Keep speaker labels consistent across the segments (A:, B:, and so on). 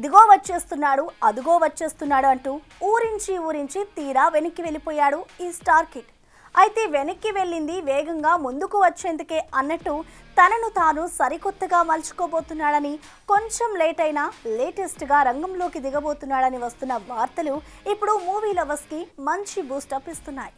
A: ఇదిగో వచ్చేస్తున్నాడు అదిగో వచ్చేస్తున్నాడు అంటూ ఊరించి తీరా వెనక్కి వెళ్ళిపోయాడు ఈ స్టార్ కిడ్. అయితే వెనక్కి వెళ్ళింది వేగంగా ముందుకు వచ్చేందుకే అన్నట్టు తనను తాను సరికొత్తగా మలుచుకోబోతున్నాడని, కొంచెం లేట్ అయినా లేటెస్ట్గా రంగంలోకి దిగబోతున్నాడని వస్తున్న వార్తలు ఇప్పుడు మూవీ లవర్స్కి మంచి బూస్టప్ ఇస్తున్నాయి.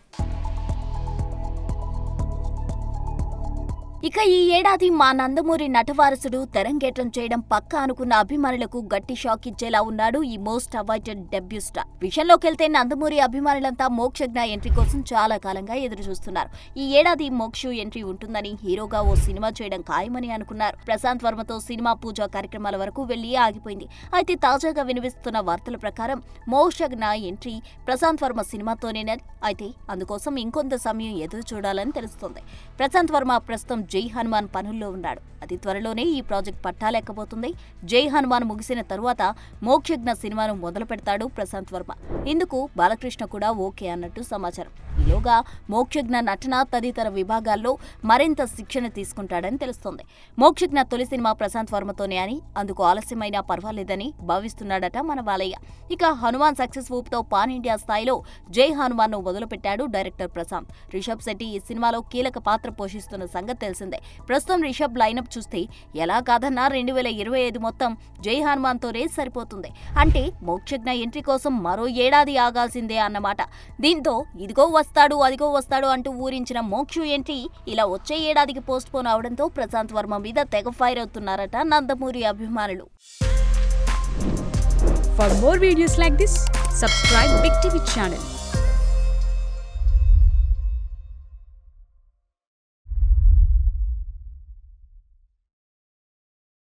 B: ఇక ఈ ఏడాది మా నందమూరి నటవారసుడు తెరంగేట్రం చేయడం పక్కా అనుకున్న అభిమానులకు గట్టి షాక్ ఇచ్చేలా ఉన్నాడు ఈ మోస్ట్ అవైటెడ్ డెబ్యూ స్టార్. విషయంలోకెళ్తే నందమూరి అభిమానులంతా మోక్షజ్ఞ ఎంట్రీ కోసం చాలా కాలంగా ఎదురు చూస్తున్నారు. ఈ ఏడాది మోక్షు ఎంట్రీ ఉంటుందని, హీరోగా ఓ సినిమా చేయడం ఖాయమని అనుకున్నారు. ప్రశాంత్ వర్మతో సినిమా పూజా కార్యక్రమాల వరకు వెళ్లి ఆగిపోయింది. అయితే తాజాగా వినిపిస్తున్న వార్తల ప్రకారం మోక్షజ్ఞ ఎంట్రీ ప్రశాంత్ వర్మ సినిమాతోనేనని, అయితే అందుకోసం ఇంకొంత సమయం ఎదురు చూడాలని తెలుస్తోంది. ప్రశాంత్ వర్మ ప్రస్తుతం జై హనుమాన్ పనుల్లో ఉన్నాడు. అతి త్వరలోనే ఈ ప్రాజెక్ట్ పట్టాలెక్కబోతుంది. జై హనుమాన్ ముగిసిన తరువాత మోక్షజ్ఞ సినిమాను మొదలు పెడతాడు ప్రశాంత్ వర్మ. ఇందుకు బాలకృష్ణ కూడా ఓకే అన్నట్టు సమాచారం. ఈలోగా మోక్షజ్ఞ నటన తదితర విభాగాల్లో మరింత శిక్షణ తీసుకుంటాడని తెలుస్తోంది. మోక్షజ్ఞ తొలి సినిమా ప్రశాంత్ వర్మతోనే అని, అందుకు ఆలస్యమైనా పర్వాలేదని భావిస్తున్నాడట మన బాలయ్య. ఇక హనుమాన్ సక్సెస్ ఊపుతో పాన్ ఇండియా స్థాయిలో జై హనుమాన్ ను మొదలుపెట్టాడు డైరెక్టర్ ప్రశాంత్. రిషబ్ శెట్టి ఈ సినిమాలో కీలక పాత్ర పోషిస్తున్న సంగతి తెలిసిందే. ప్రస్తుతం రిషబ్ లైనప్ చూస్తే ఎలా కాదన్నా 2025 మొత్తం జై హనుమాన్ తోనే సరిపోతుంది. అంటే మోక్షజ్ఞ ఎంట్రీ కోసం మరో ఏడాది ఆగాల్సిందే అన్నమాట. దీంతో ఇదిగో వస్తాడు అదిగో వస్తాడు అంటూ ఊరించిన మోక్షు ఎంట్రీ ఇలా వచ్చే ఏడాదికి పోస్ట్ పోన్ అవడంతో ప్రశాంత్ వర్మ మీద తెగ ఫైర్ అవుతున్నారట నందమూరి అభిమానులు.
C: For more videos like this, subscribe Big TV channel.